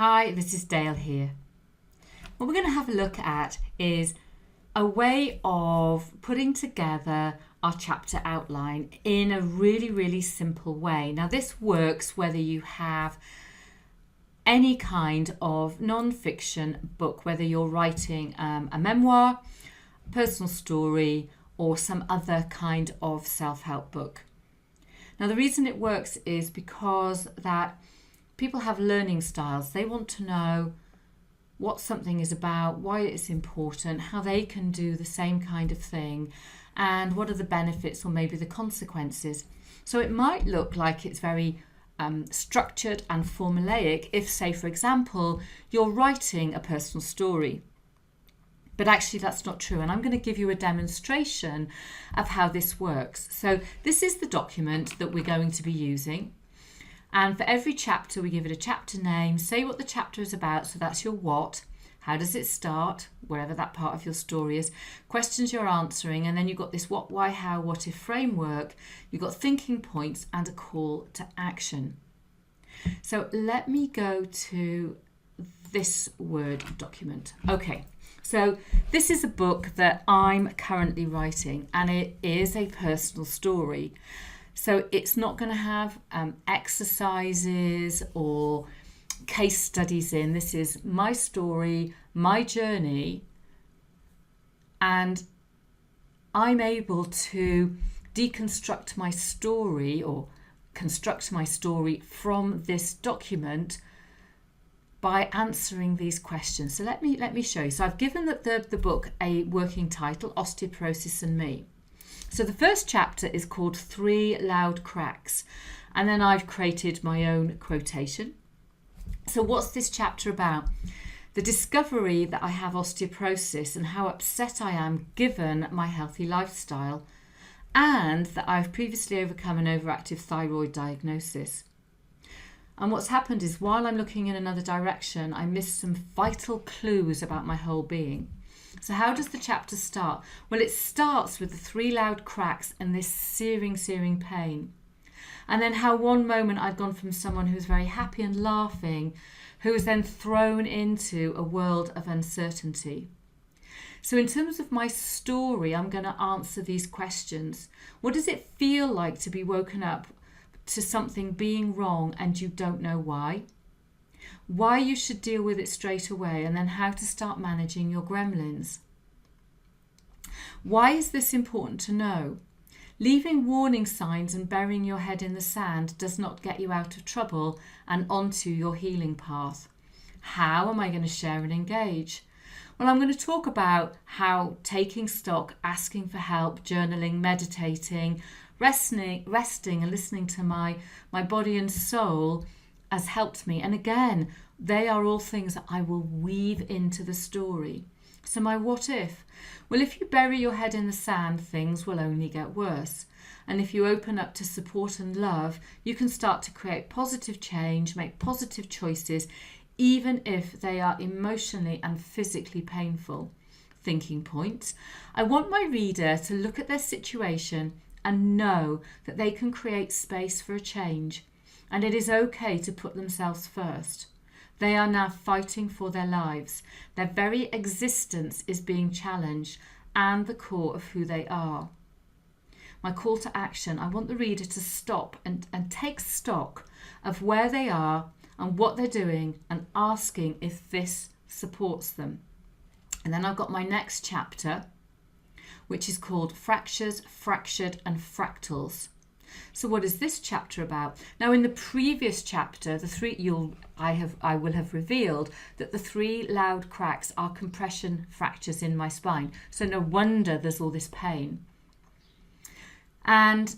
Hi, this is Dale here. What we're going to have a look at is a way of putting together our chapter outline in a really simple way. Now, this works whether you have any kind of non-fiction book, whether you're writing a memoir, a personal story, or some other kind of self-help book. Now, the reason it works is because that people have learning styles. They want to know what something is about, why it's important, how they can do the same kind of thing, and what are the benefits or maybe the consequences. So it might look like it's very structured and formulaic if, say, for example, you're writing a personal story. But actually that's not true, and I'm going to give you a demonstration of how this works. So this is the document that we're going to be using. And for every chapter, we give it a chapter name, say what the chapter is about, so that's your what, how does it start, wherever that part of your story is, questions you're answering, and then you've got this what, why, how, what if framework, you've got thinking points and a call to action. So let me go to this Word document. Okay, so this is a book that I'm currently writing, and it is a personal story. So it's not going to have exercises or case studies in. This is my story, my journey, and I'm able to deconstruct my story or construct my story from this document by answering these questions. So let me show you. So I've given the book a working title, Osteoporosis and Me. So the first chapter is called 3 Loud Cracks, and then I've created my own quotation. So what's this chapter about? The discovery that I have osteoporosis and how upset I am given my healthy lifestyle, and that I've previously overcome an overactive thyroid diagnosis. And what's happened is while I'm looking in another direction, I missed some vital clues about my whole being. So how does the chapter start? Well, it starts with the 3 loud cracks and this searing pain. And then how one moment I've gone from someone who's very happy and laughing, who is then thrown into a world of uncertainty. So in terms of my story, I'm going to answer these questions. What does it feel like to be woken up to something being wrong and you don't know why? Why you should deal with it straight away, and then how to start managing your gremlins. Why is this important to know? Leaving warning signs and burying your head in the sand does not get you out of trouble and onto your healing path. How am I going to share and engage? Well, I'm going to talk about how taking stock, asking for help, journaling, meditating, resting and listening to my body and soul has helped me. And again, they are all things that I will weave into the story. So my what if? Well, if you bury your head in the sand, things will only get worse. And if you open up to support and love, you can start to create positive change, make positive choices, even if they are emotionally and physically painful. Thinking points. I want my reader to look at their situation and know that they can create space for a change. And it is okay to put themselves first. They are now fighting for their lives. Their very existence is being challenged and the core of who they are. My call to action, I want the reader to stop and take stock of where they are and what they're doing and asking if this supports them. And then I've got my next chapter, which is called Fractures, Fractured and Fractals. So what is this chapter about? Now, in the previous chapter, I will have revealed that the 3 loud cracks are compression fractures in my spine. So no wonder there's all this pain. And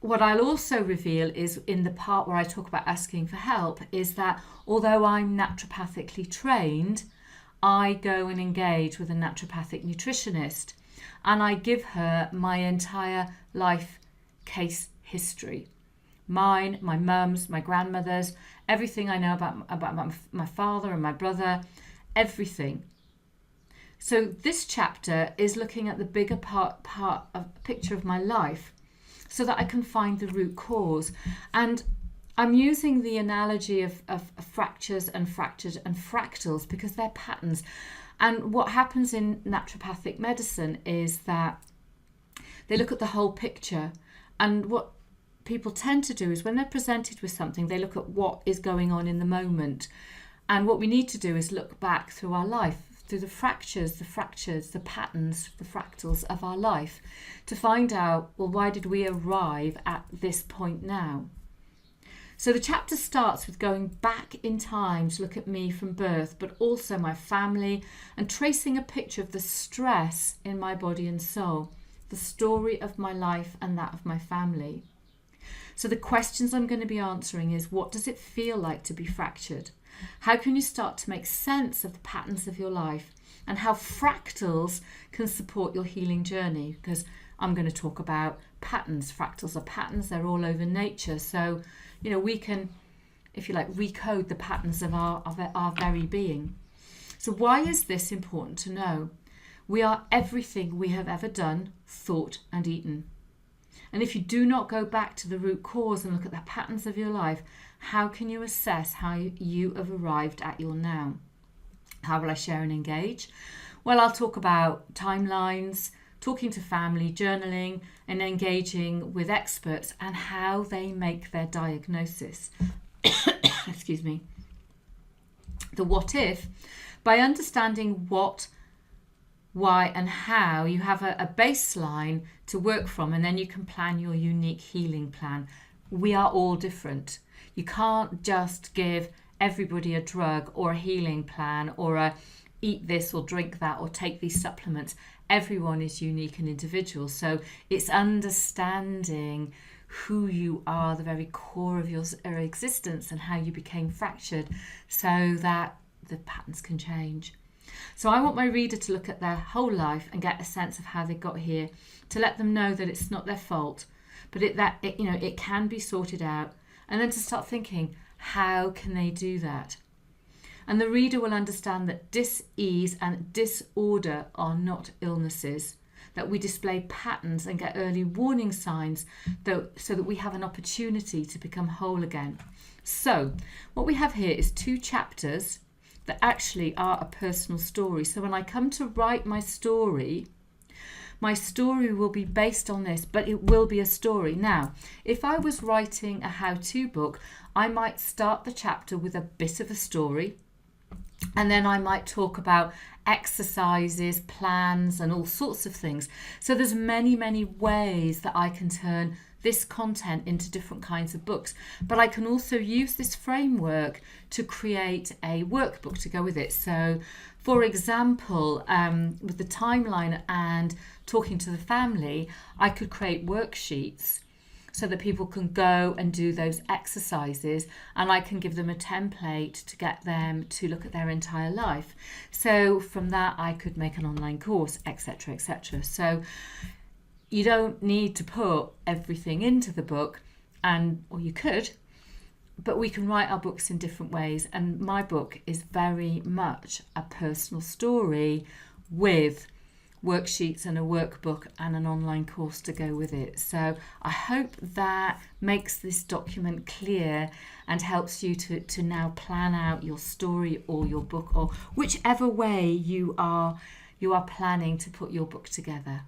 what I'll also reveal is in the part where I talk about asking for help is that although I'm naturopathically trained, I go and engage with a naturopathic nutritionist and I give her my entire life case history. Mine, my mum's, my grandmother's, everything I know about my father and my brother, everything. So this chapter is looking at the bigger part of picture of my life so that I can find the root cause. And I'm using the analogy of fractures and fractured and fractals because they're patterns. And what happens in naturopathic medicine is that they look at the whole picture. And what people tend to do is when they're presented with something, they look at what is going on in the moment. And what we need to do is look back through our life, through the fractures, the patterns, the fractals of our life, to find out, well, why did we arrive at this point now? So the chapter starts with going back in time to look at me from birth, but also my family, and tracing a picture of the stress in my body and soul, the story of my life and that of my family. So the questions I'm going to be answering is, what does it feel like to be fractured? How can you start to make sense of the patterns of your life and how fractals can support your healing journey? Because I'm going to talk about patterns. Fractals are patterns. They're all over nature. So, we can, if you like, recode the patterns of our very being. So why is this important to know? We are everything we have ever done, thought and eaten. And if you do not go back to the root cause and look at the patterns of your life, how can you assess how you have arrived at your now? How will I share and engage? Well, I'll talk about timelines, talking to family, journaling, and engaging with experts and how they make their diagnosis. Excuse me. The what if, by understanding what, why, and how, you have a baseline to work from, and then you can plan your unique healing plan. We are all different. You can't just give everybody a drug or a healing plan or a eat this or drink that or take these supplements. Everyone is unique and individual. So it's understanding who you are, the very core of your existence, and how you became fractured so that the patterns can change. So I want my reader to look at their whole life and get a sense of how they got here, to let them know that it's not their fault, but it can be sorted out, and then to start thinking, how can they do that? And the reader will understand that dis-ease and disorder are not illnesses, that we display patterns and get early warning signs so that we have an opportunity to become whole again. So what we have here is 2 chapters that actually are a personal story. So when I come to write my story will be based on this, but it will be a story. Now, if I was writing a how-to book, I might start the chapter with a bit of a story, and then I might talk about exercises, plans, and all sorts of things. So there's many, many ways that I can turn this content into different kinds of books. But I can also use this framework to create a workbook to go with it. So, for example, with the timeline and talking to the family, I could create worksheets so that people can go and do those exercises, and I can give them a template to get them to look at their entire life. So from that I could make an online course, etc., etc. So you don't need to put everything into the book, or you could, but we can write our books in different ways, and my book is very much a personal story with worksheets and a workbook and an online course to go with it. So I hope that makes this document clear and helps you to now plan out your story or your book, or whichever way you are planning to put your book together.